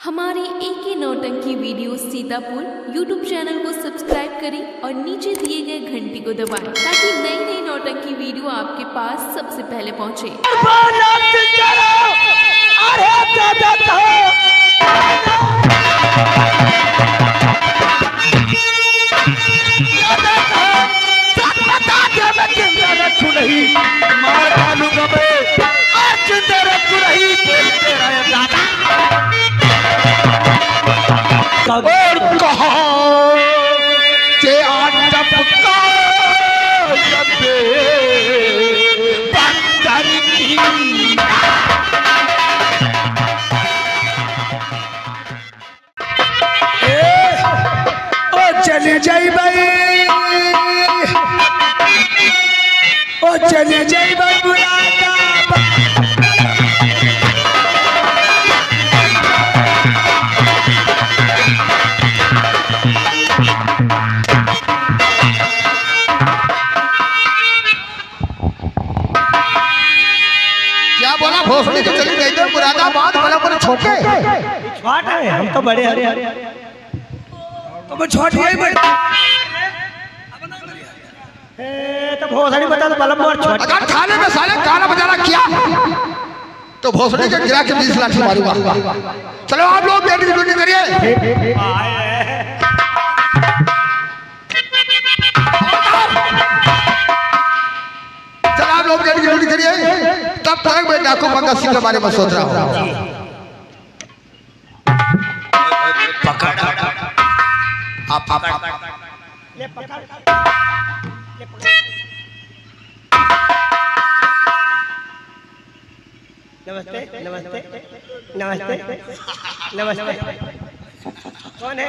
हमारे एक ही नौटंकी वीडियो सीतापुर यूट्यूब चैनल को सब्सक्राइब करें और नीचे दिए गए घंटी को दबाएं ताकि नई नई नौटंकी वीडियो आपके पास सबसे पहले पहुंचे। और कहा के टपका लबे बंदर की ओ चले जाई भाई, ओ चले जाई भाई बुलाता भोसड़ी तो चली गई तो मुरादाबाद वाला पर छोटे छोटा है, हम तो बड़े हरे तो मैं छोटी ही बड़ी तो भोसड़ी बता दो बलम और छोटा। अगर थाने में साले गाना बजाना किया तो भोसड़ी के गिरा के 20 लाख मारूंगा। चलो आप लोग ड्यूटी करिए। चलो आप लोग ड्यूटी करिए, तब तक मैं डाकू मंगा सिंह के बारे में सोच रहा हूँ। ले पकड़ नमस्ते नमस्ते नमस्ते नमस्ते। कौन है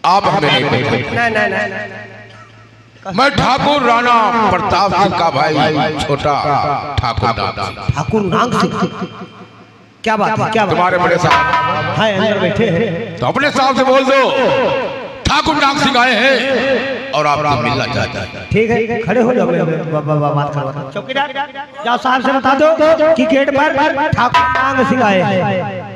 आप हमें नहीं पहचानते। ना ना ना ना मैं ठाकुर राणा प्रताप सिंह का भाई छोटा ठाकुर ठाकुर नाग सिंह। क्या बात है, क्या बात तुम्हारे बड़े साहब है, अंदर बैठे हैं। तो अपने साहब से बोल दो ठाकुर नाग सिंह आए हैं और आपको मिलना चाहता है। ठीक है, खड़े हो जाओ, बात करो। चौकीदार जाओ साहब से बता दो कि गेट पर ठाकुर नाग सिंह आए हैं।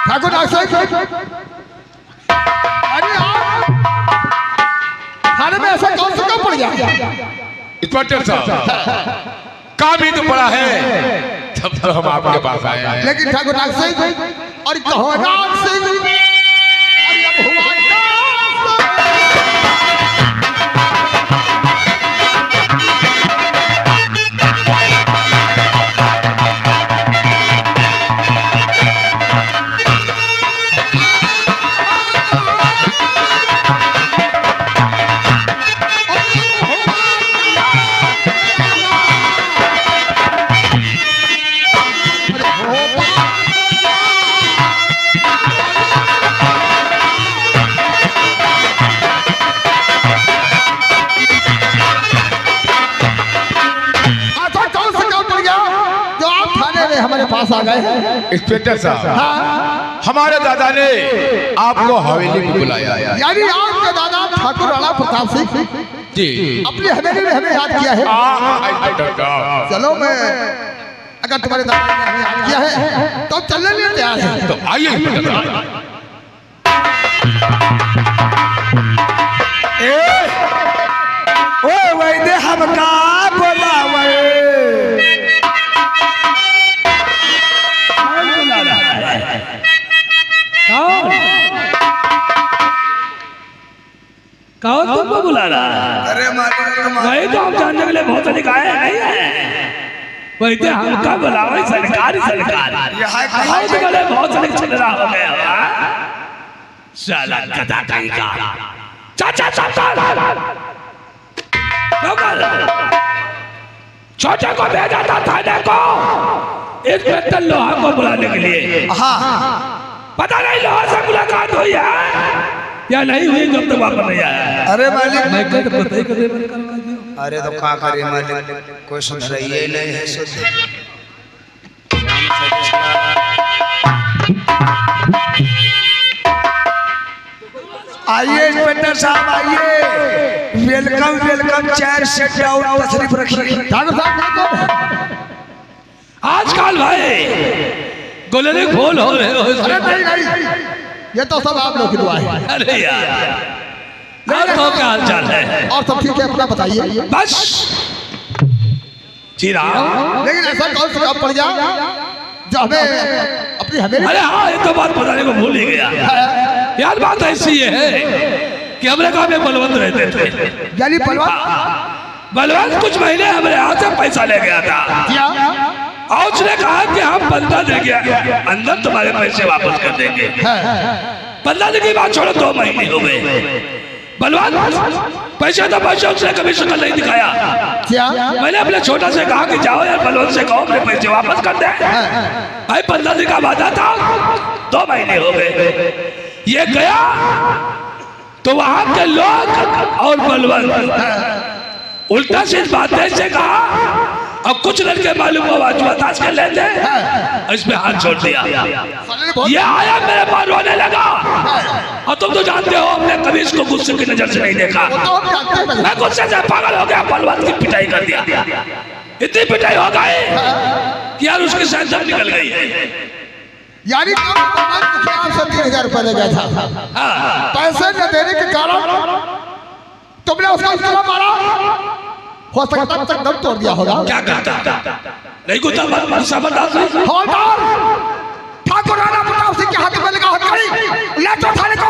ठाकुर नाग सिंह, अरे थाने में ऐसा कौन सा काम पड़ गया? इंस्पेक्टर साहब काम ही तो पड़ा है, तब तो हम आपके पास आए हैं। लेकिन ठाकुर नाग सिंह और कहो नाग सिंह और अब हुआ हमारे पास आ गए हैं। इंस्पेक्टर साहब, हमारे दादा ने आपको हवेली में बुलाया है। यानी आपके दादा ठाकुर राणा प्रताप सिंह जी अपनी हवेली में हमें याद किया है। चलो मैं अगर तुम्हारे दादा ने हमें याद किया है तो चलने लिए तैयार है। तो आइए इंस्पेक्टर साहब। ओ वैदे हम का बोलावे कौन तुमको बुला रहा है? अरे वही तो हम जानने के लिए बहुत अधिक आए नहीं है। वही तो हमका बुलावा सरकार हम तो बोले बहुत अधिक चल रहा हो गया साला गधा कहीं का। चाचा छोटे को भेजा था थाने को एक बेहतर लोहा को बुलाने के लिए। पता नहीं लोहा से मुलाकात हुई है या नहीं हुई, जब तक वापस नहीं आया। अरे मालिक मैं कहते पता ही कदे बंद करवा दियो। अरे तो क्या करे मालिक, कोई सुन रही है नहीं है सोच। आइए इंस्पेक्टर साहब आइए, welcome welcome, chair set down, तशरीफ रखिए। डॉक्टर साहब आजकल भाई गोले खोल हो रहे हो। अरे नहीं, ये तो सब आप लोग की दुआ है। अरे यार और तो क्या हाल चाल है? और सब ठीक है, अपना बताइए। बस चीरा लेकिन ऐसा कौन सा काम पड़ जाए जो हमें अपनी हवेली। अरे हाँ, ये तो बात बताने को भूल ही गया यार। बात ऐसी है कि हमारे गाँव में बलवंत रहते थे। यानी बलवंत कुछ महीने हमारे यहाँ से पैसा ले गया था और उसने कहा कि हम बंदा दे गया अंदर तुम्हारे पैसे वापस कर देंगे। बंदा देने की बात छोड़ो, 2 महीने हो गए। बलवंत पैसे तो पैसे उसने कभी शक्ल नहीं दिखाया। क्या मैंने अपने छोटा से कहा कि जाओ यार बलवंत से कहो अपने पैसे वापस कर दे। भाई 15 दिन का वादा था, 2 महीने हो गए। ये गया तो वहां के लोग और बलवंत उल्टा सीध बातें से कहा। अब कुछ लड़के मालूम हुआ ताश खेल लेते हैं, इसमें हाथ छोड़ दिया। ये आया मेरे पास रोने लगा और तुम तो जानते हो हमने कभी इसको गुस्से की नजर से नहीं देखा। मैं गुस्से से पागल हो गया, बलवंत की पिटाई कर दिया। इतनी पिटाई हो गई कि यार उसकी शायद जान निकल गई है। यानी 3000 रुपए ले गया था, पैसे न देने के कारण तुमने उसका इतना मारा, हो सकता तक दम तोड़ दिया होगा। क्या करता नहीं कुछ हवलदार ठाकुर राणा प्रताप सिंह के हाथ में लगा हथकड़ी, ले तो थाने को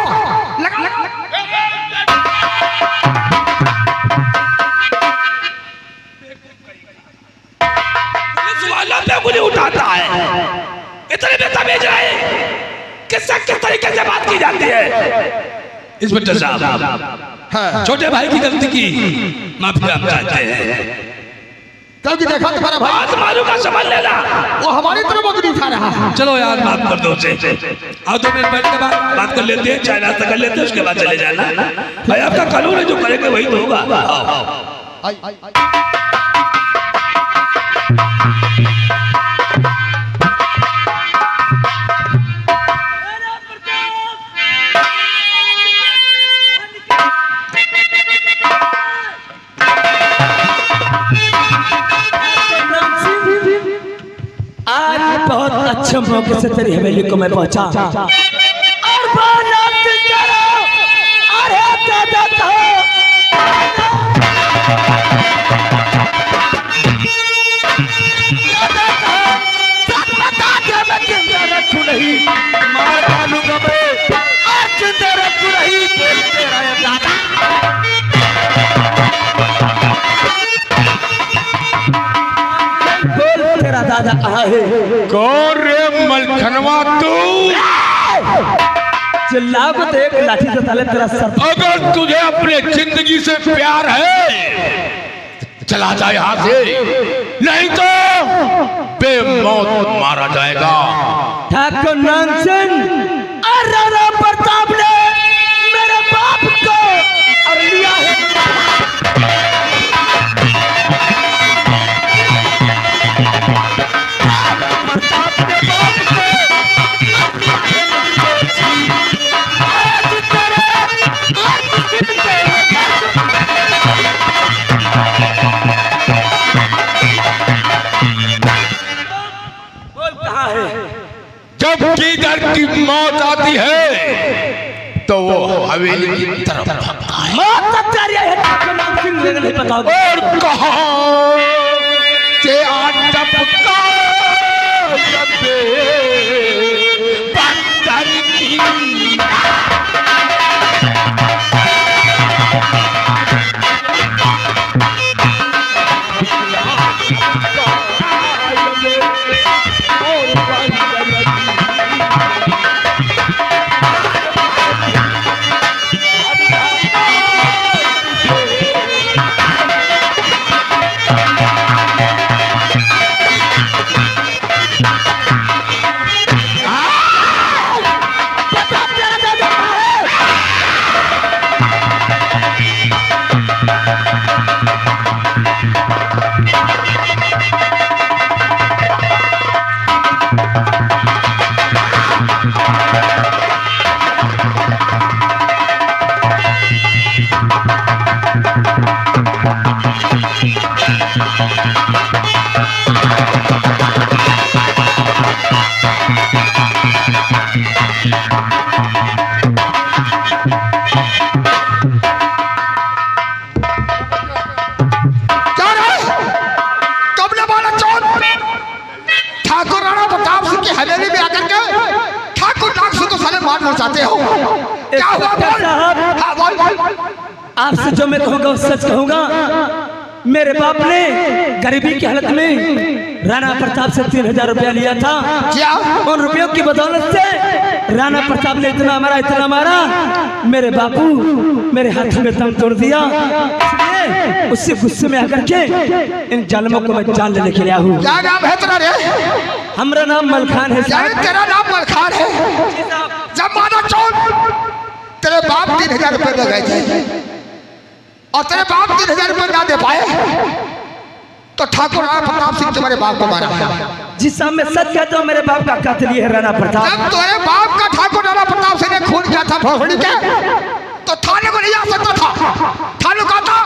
पुलिस उठाता है। इतने बेतमीज रहे, किससे किस तरीके से बात की जाती है। इंस्पेक्टर साहब छोटे भाई की गलती की माफी आप चाहते हैं क्योंकि देखा तुम्हारा भाई मारू का समझ लेना, वो हमारी तरफ उंगली उठा रहा है। चलो यार माफ कर दो उसे। आओ 2 मिनट बैठ के बात कर लेते हैं, चाय नाश्ता कर लेते हैं, उसके बाद चले जाना। भाई आपका कानून है, जो करेंगे वही तो होगा। बहुत अच्छे मौके से तेरी हवेली को मैं पहुंचा और तेरा दादा कौन रे मलखनवा तू? चिल्ला को देख लाठी से साले तेरा सर। अगर तुझे अपने जिंदगी से प्यार है चला जा यहाँ से, नहीं तो बेमौत मारा जाएगा। ठाकुर नानसिंह और राणा प्रताप ने मेरे बाप को और लिया है। जब कीदर की मौत आती है तो वो हवेली की तरफ भागता है। और कहाँ से टपका बंदर की चाहते हो क्या हुआ बोल? हाँ बोल। आपसे जो मैं कहूँगा वो सच कहूँगा। मेरे बाप ने गरीबी की हालत में राणा प्रताप से 3000 रुपया लिया था। क्या? उन रुपयों की बदौलत से राणा प्रताप ने इतना मारा मेरे बापू मेरे हाथ में दम तोड़ दिया। उससे गुस्से में आकर के इन जालमों को मैं जान लेने के लिए आया हूँ। क्या नाम है तेरा रे? हमारा नाम मलखान है। तेरा नाम मलखान है? जब माना चोर तेरे बाप 3000 रुपए में गए थे और तेरे बाप 3000 रुपए ना दे पाए तो ठाकुर राणा प्रताप सिंह तुम्हारे बाप को मारा। जिस साहब मैं सच कहता हूँ मेरे बाप का कातिल ये है राणा प्रताप। जब तुम्हारे बाप का ठाकुर राणा प्रताप सिंह ने खून किया था भोसड़ी के तो थाने को नहीं आ सकता था। थाने का था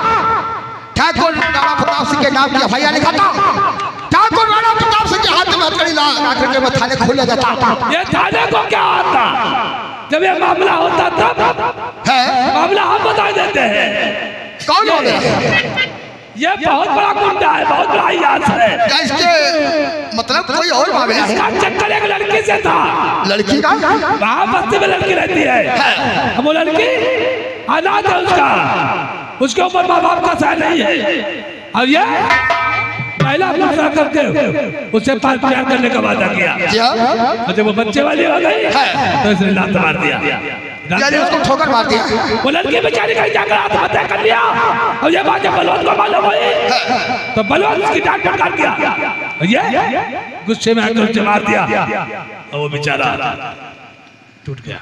ठाकुर राणा प्रताप सिंह के नाम की एफआईआर लिखा था। ठाकुर राणा प्रताप सिंह के हाथ में हथकड़ी ला करके मैं थाने खोल जाता। ये थाने को क्या आता? जब ये मामला होता तब है मामला हम बता देते हैं। कौन हो गया? ये बहुत बड़ा गुंडा है, बहुत बड़ा याद है। क्या इसके मतलब कोई और मामला है? इसका चक्कर एक लड़की से था। लड़की का? वहाँ बस्ती में लड़की रहती है। वो लड़की अनाथ है उसके ऊपर माँ बाप का सह नहीं है और ये पहला फैसला करके उससे प्यार करने का वादा किया। और जब वो बच्चे वाली हो गई तो इसने लात मार दिया। यानी उसको ठोकर मार दिया। वो लड़की बेचारी कहीं जाकर आत्महत्या कर लिया और ये बात जब बलवंत को मालूम हुई तो बलवंत उसकी डांट फटकार दिया। ये गुस्से में आकर उसे मार दिया और वो बेचारा टूट गया।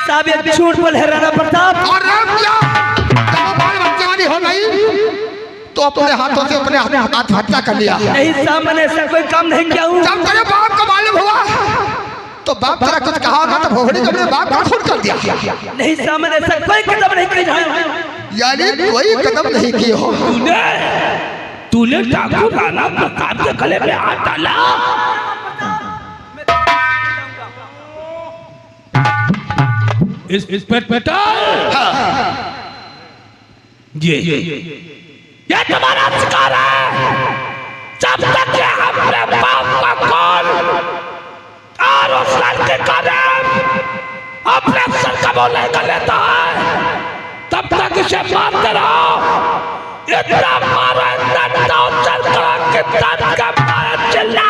साहब ये झूठ बोले राणा प्रताप। और बाल बच्चे वाली हो गई तो अपने हाथों से अपने आत्महत्या कर लिया। नहीं साहब मैंने ऐसा कोई काम नहीं किया हूँ। जब तेरे बाप को मालूम हुआ तो बाप तेरा कुछ कहा होगा तो भोगड़ी ने अपने बाप का खून कर दिया। नहीं साहब मैंने ऐसा कोई कदम नहीं किया। यानी कोई कदम नहीं किए हो। तूने ठाकुर राणा प्रताप के गले में हाथ डाला। इस पेटल ये तुम्हारा शिकार है। जब तक ये अपने बाप का कौन और उस लड़के का नाम अपने सर का बोले कर लेता है तब तक इसे मारते रहो। इतना मारो इतना टॉर्चर करो कि दर्द का मारा चिल्ला।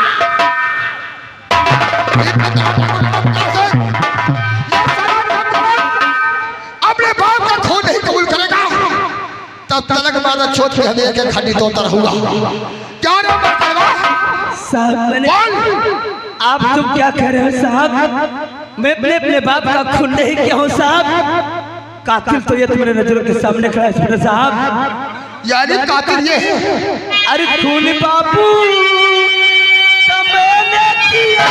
अपने बाप का खून नहीं कबूल करेगा तब तलक मारा छोट के हमें एक खंडी तोड़ता रहूंगा। क्या नाम बताएगा? साहब आप तुम क्या कह रहे हो साहब? मैं अपने बाप का खून नहीं किया हूँ साहब। कातिल तो ये तुम्हारे नजरों के सामने खड़ा है साहब। यानी कातिल ये है? अरे खून बापू मैंने किया।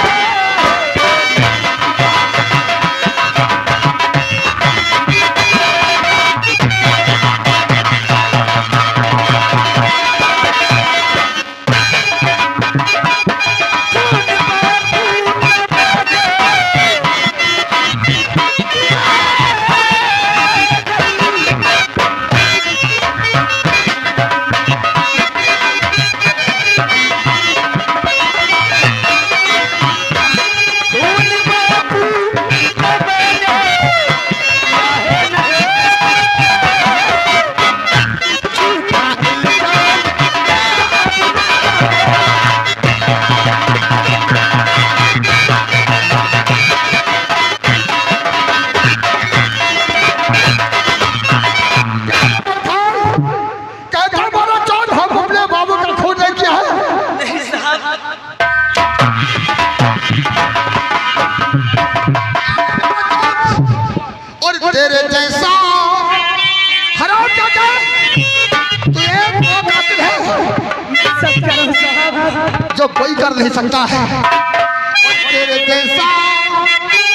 जो कोई कर नहीं सकता है। और तेरे जैसा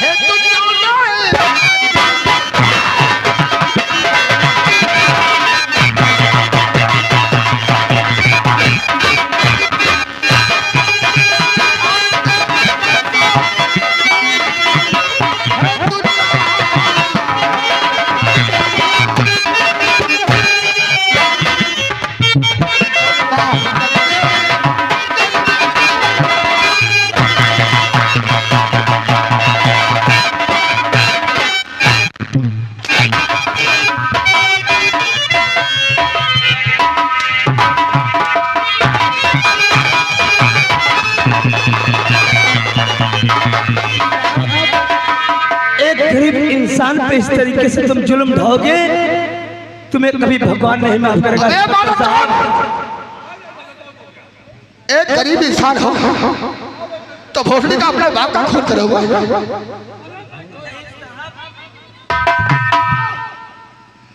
है तो गरीब इंसान पे इस तरीके से तुम जुल्म ढोगे, तुम्हें कभी भगवान नहीं माफ करेगा। एक गरीब इंसान हो तो भोसड़ी का अपने बाप का खून करोगे।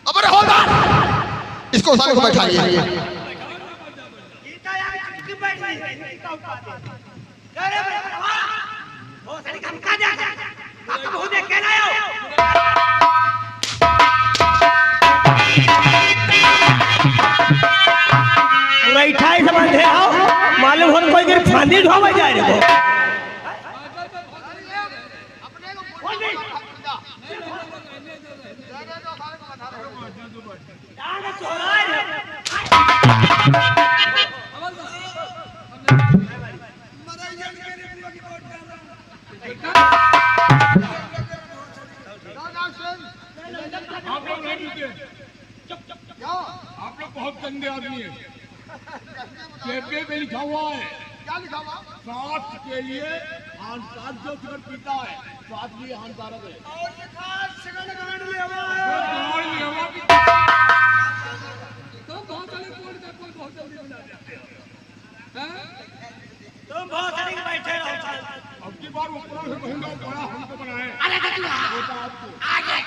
अबे होदार, इसको साले को बैठाइए। मालूम हो कोई देर फांदी ढोवा जाए रे वो। आप लोग बहुत गंदे आदमी हैं। पेपर पे लिखा हुआ है, क्या लिखा हुआ? स्वास्थ्य के लिए हानिकारक जो सिगरेट पीता है स्वास्थ्य के लिए हानिकारक है। और लिखा सिगरेट लेवा तो बहुत सारे कोड का कोई बहुत जल्दी बना देते हैं। तुम बहुत सारे बैठे रहो। अब की बार ऊपर से कहूंगा बड़ा हमको बनाए। अरे आपको आगे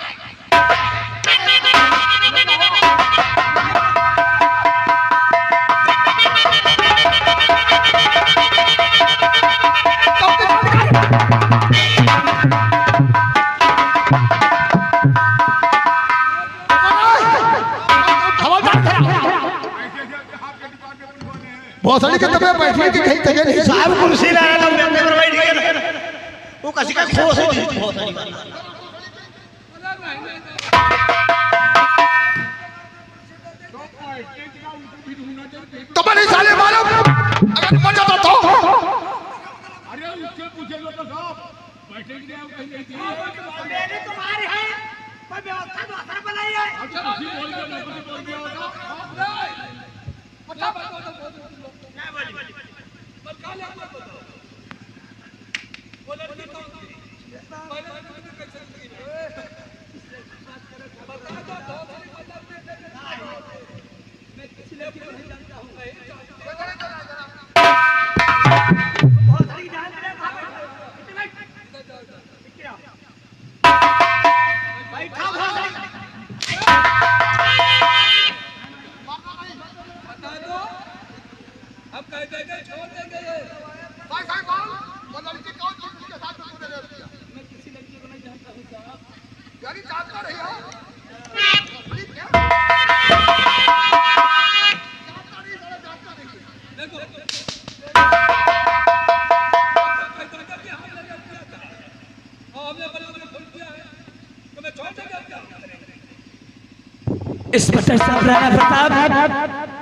भोसड़ी के तबे बैठने की कहीं जगह नहीं। साहब कुर्सी ला रहा था अंदर बैठ गया वो किसी का खोस है भोसड़ी का। तो बड़े साले मालूम अगर मर जाता तो। अरे उससे पूछे लो तो साहब बैठे की नहीं कहीं नहीं थी। मेरे तुम्हारे है कोई व्यवस्था तो असर बनाई है। अच्छा उसी बोल के नौकरी बोल दिया होगा। क्या बोली बस काले मत बताओ वो लड़की तो पहले कैसे बता दो मैं किसी लड़की को नहीं जानता हूं बहुत सारी जान दे बैठा बहुत सारी बता दो अब कह देंगे छोड़ देंगे भाई भाई बोल वो लड़की कौन थी जिसके साथ तूने रेप किया? मैं किसी लड़की को नहीं जानता हूं साहब। यानी जानता नहीं हो? इंस्पेक्टर साहब राणा प्रताप,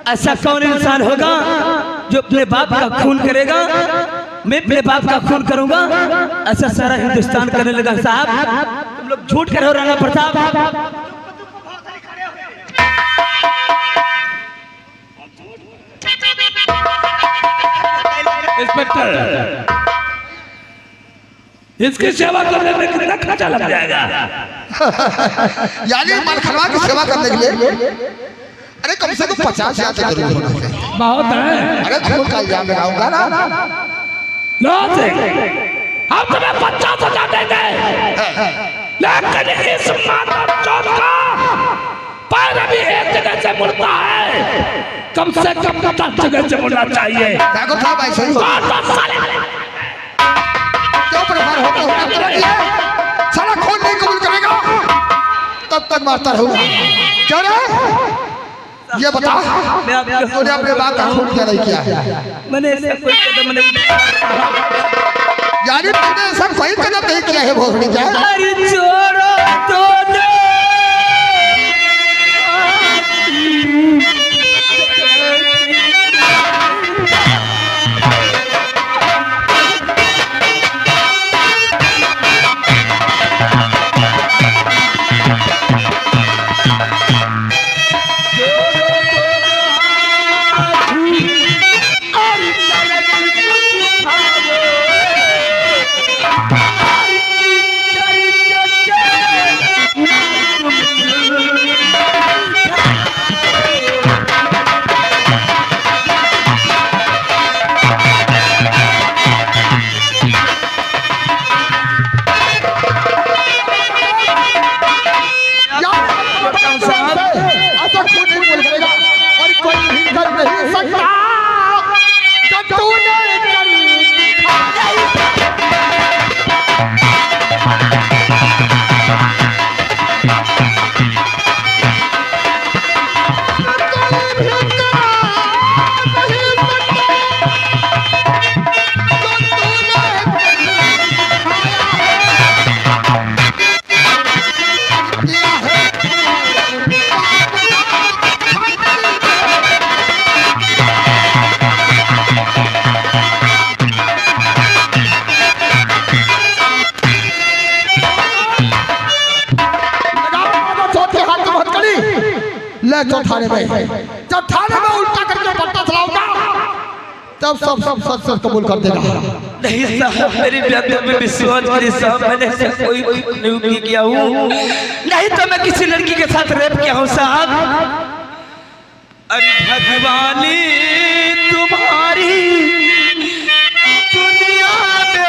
ऐसा कौन इंसान होगा जो अपने बाप का खून करेगा? मैं अपने बाप का खून करूंगा, ऐसा सारा हिंदुस्तान करने लगा। साहब तुम लोग झूठ कर रहे हो राणा प्रताप। इंस्पेक्टर इसकी सेवा करने में कितना खर्चा लग जाएगा? यानी मलखनवा की सेवा करने के लिए अरे कम से कम 50,000 जरूर होना चाहिए। बहुत है। अरे खून का इल्जाम लगाऊंगा ना। लो हम तुम्हें 50,000 देंगे, लेकिन इस मानव चौथ का पैर भी एक जगह से मुड़ता है कम से कम 10 जगह से बोलना चाहिए। देखो था भाई सही क्यों परेशान होता साला खून नहीं कबूल करेगा तब तक मारता रहूंगा। क्यों रे ये बता तूने अपने बाप का खून क्या नहीं किया है? मैंने ऐसा कोई कदम नहीं यानी तुमने ऐसा कोई कदम नहीं किया है भोसड़ी क्या? अरे छोड़ो तो दे। तो थाने में जब थाने में उल्टा करके पट्टा चलाऊंगा तब सब सच सच कबूल कर देगा। नहीं साहब मेरी बातों पे विश्वास करिए साहब, मैंने ऐसा कोई नहीं किया हूँ। नहीं तो मैं किसी लड़की के साथ रेप किया हूँ साहब। अरे भगवानी तुम्हारी दुनिया में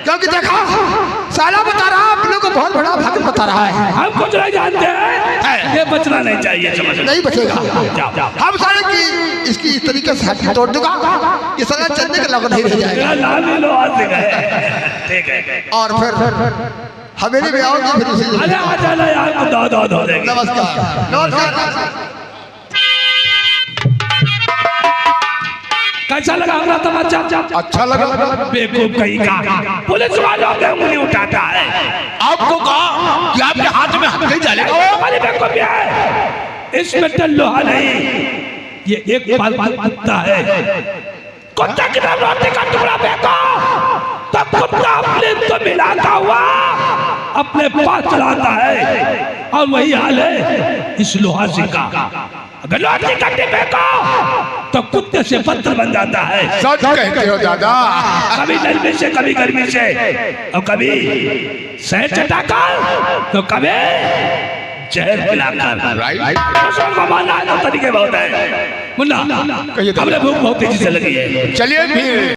क्योंकि देखा साला बता रहा आप लोग को बहुत बड़ा भक्त बता रहा है। हम कुछ नहीं जानते हैं, ये बचना नहीं चाहिए, समझ नहीं बचेगा। हम सारे की इसकी इस तरीके से हड्डी तोड़ दूंगा कि साला चलने का लगन नहीं रह जाएगा। नाम ही लो आज से गए। ठीक है और फिर हवेली में आओगे फिर उसी अरे आ जाना यार, दो देंगे। नमस्कार नमस्कार। कैसा लगा हमारा तमाचा? अच्छा लगा। बेवकूफ कहीं का पुलिस वालों पे उंगली उठाता है। आपको कहा कि आपके हाथ में हथकड़ी डालेगा। हमारी बेवकूफी है, इसमें तो लोहा नहीं, ये एक कुत्ता है। कुत्ता की तरह रोटी का टुकड़ा फेंको तब कुत्ता अपने तो मिलाता हुआ अपने पास चलाता है, और वही हाल है इस लोहा सिंह का। अगर लोहा का फेंको तो कुत्ते से पत्थर बन जाता है। सच कहते हो दादा। कभी गर्मी से कभी गर्मी से, और कभी सह चटाकर तो कभी जहर पिलाकर दुश्मन को मारना है तो तरीके बहुत है। मुन्ना कहिए तो। हमने भूख बहुत तेजी से लगी है, चलिए फिर